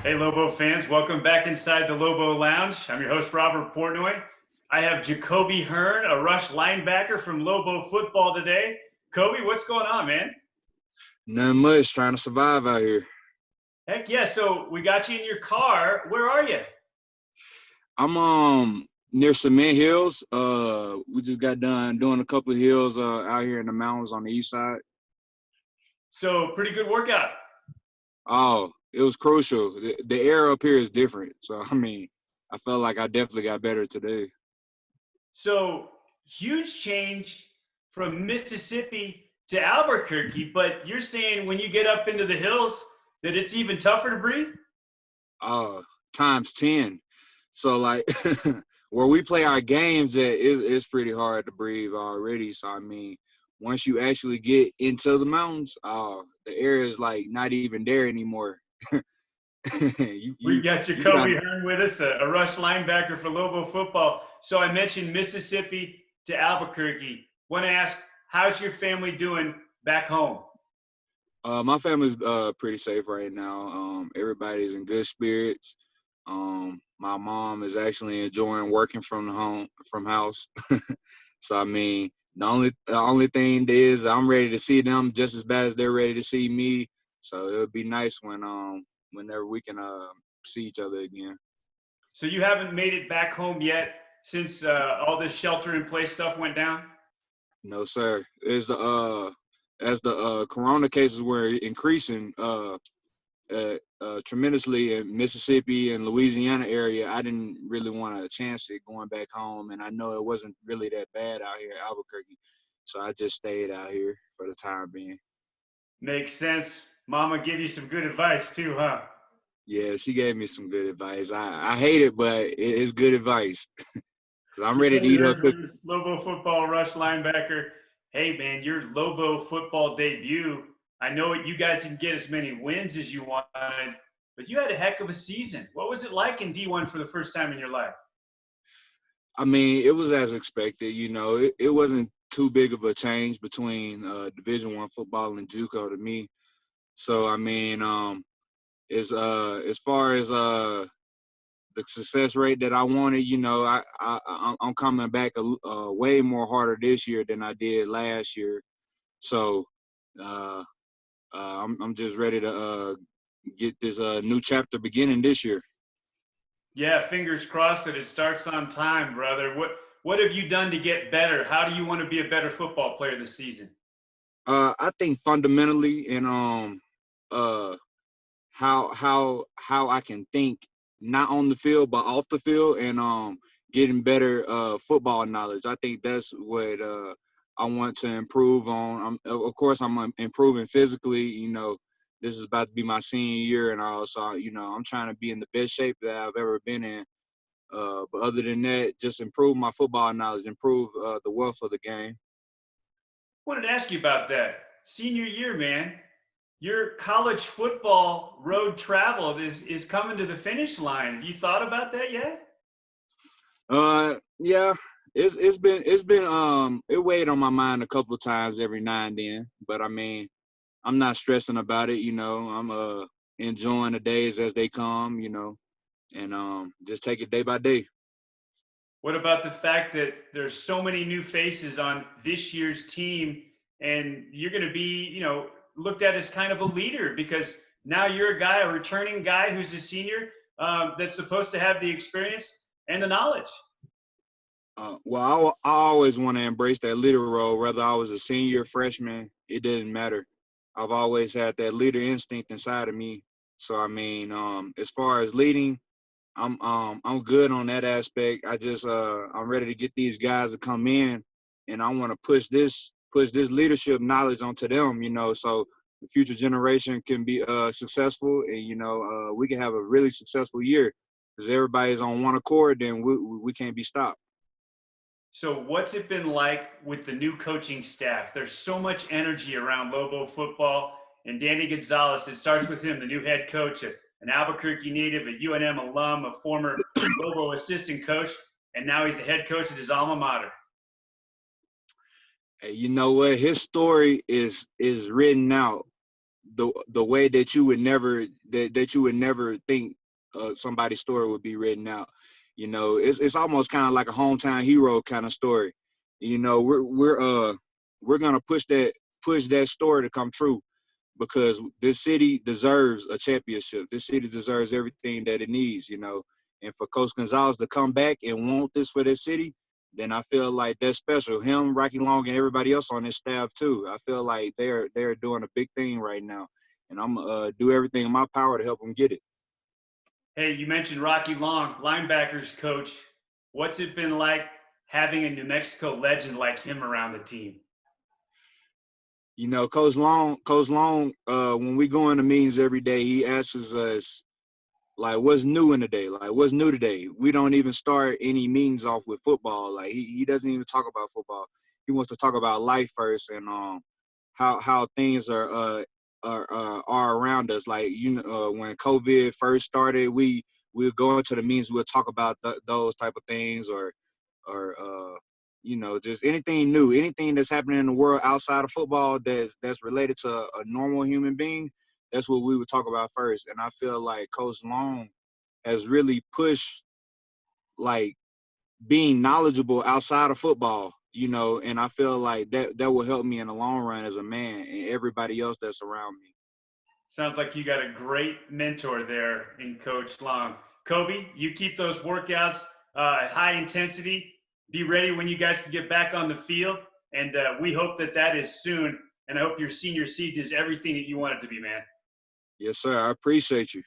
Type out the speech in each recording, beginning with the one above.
Hey, Lobo fans, welcome back inside the Lobo Lounge. I'm your host, Robert Portnoy. I have Jacobi Hearn, a rush linebacker from Lobo Football today. Kobe, what's going on, man? Nothing much, trying to survive out here. Heck yeah, so we got you in your car. Where are you? I'm near Cement Hills. We just got done doing a couple of hills out here in the mountains on the east side. So pretty good workout. Oh, it was crucial. The air up here is different. So I felt like I definitely got better today. So huge change from Mississippi to Albuquerque, but you're saying when you get up into the hills that it's even tougher to breathe? Times 10. So like where we play our games at, it's pretty hard to breathe already. So once you actually get into the mountains, the air is like not even there anymore. We got you got Jacobi Hearn with us, a rush linebacker for Lobo Football. So I mentioned Mississippi to Albuquerque. Want to ask, how's your family doing back home? my family's pretty safe right now. Everybody's in good spirits. My mom is actually enjoying working from house. So the only thing is I'm ready to see them just as bad as they're ready to see me. So it would be nice whenever we can see each other again. So you haven't made it back home yet since all this shelter-in-place stuff went down? No, sir. As the corona cases were increasing tremendously in Mississippi and Louisiana area, I didn't really want to chance it going back home, and I know it wasn't really that bad out here in Albuquerque, so I just stayed out here for the time being. Makes sense. Mama give you some good advice too, huh? Yeah, she gave me some good advice. I hate it, but it's good advice because I'm ready to Jacobi eat her Hearn with cookies. us, Lobo Football rush linebacker. Hey, man, your Lobo Football debut. I know you guys didn't get as many wins as you wanted, but you had a heck of a season. What was it like in D1 for the first time in your life? It was as expected. It wasn't too big of a change between Division I football and JUCO to me. So as far as the success rate that I wanted, I'm coming back way more harder this year than I did last year. So uh, I'm just ready to get this new chapter beginning this year. Yeah, fingers crossed that it starts on time, brother. What have you done to get better? How do you want to be a better football player this season? I think fundamentally and uh, how I can think not on the field but off the field and getting better football knowledge. I think that's what I want to improve on. Of course, I'm improving physically. This is about to be my senior year, and also I'm trying to be in the best shape that I've ever been in. But other than that, just improve my football knowledge, improve the wealth of the game. Wanted to ask you about that. Senior year, man. Your college football road travel is coming to the finish line. Have you thought about that yet? Yeah, it weighed on my mind a couple of times every now and then, but I'm not stressing about it. I'm enjoying the days as they come. And just take it day by day. What about the fact that there's so many new faces on this year's team, and you're going to be, looked at as kind of a leader because now you're a returning guy who's a senior that's supposed to have the experience and the knowledge. Well, I always want to embrace that leader role, whether I was a senior, freshman, it didn't matter. I've always had that leader instinct inside of me. So as far as leading, I'm good on that aspect. I'm ready to get these guys to come in, and I want to push this leadership knowledge onto them. So the future generation can be successful, and we can have a really successful year because everybody's on one accord. Then we can't be stopped. So what's it been like with the new coaching staff? There's so much energy around Lobo football, and Danny Gonzalez, it starts with him, the new head coach, an Albuquerque native, a UNM alum, a former Lobo assistant coach, and now he's the head coach at his alma mater. Hey, you know what? His story is written out the way that you would never think somebody's story would be written out. You know, it's almost kind of like a hometown hero kind of story. You know, we're gonna push that story to come true because this city deserves a championship. This city deserves everything that it needs, you know. And for Coach Gonzalez to come back and want this for this city, then I feel like that's special. Him, Rocky Long, and everybody else on his staff too. I feel like they're doing a big thing right now, and I'm gonna do everything in my power to help them get it. Hey, you mentioned Rocky Long, linebackers coach. What's it been like having a New Mexico legend like him around the team? You know, Coach Long, when we go into meetings every day, he asks us, like, what's new in the day? Like, what's new today? We don't even start any meetings off with football. Like, he doesn't even talk about football. He wants to talk about life first and how things are around us. Like, you know, when COVID first started, we'll go into the meetings, we'll talk about those type of things or you know, just anything new, anything that's happening in the world outside of football that's related to a normal human being. That's what we would talk about first. And I feel like Coach Long has really pushed like being knowledgeable outside of football, you know, and I feel like that will help me in the long run as a man and everybody else that's around me. Sounds like you got a great mentor there in Coach Long. Kobe, you keep those workouts at high intensity. Be ready when you guys can get back on the field. And we hope that is soon. And I hope your senior season is everything that you want it to be, man. Yes, sir. I appreciate you.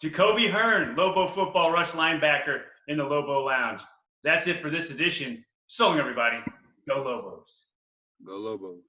Jacobi Hearn, Lobo Football rush linebacker in the Lobo Lounge. That's it for this edition. So long, everybody. Go Lobos. Go Lobos.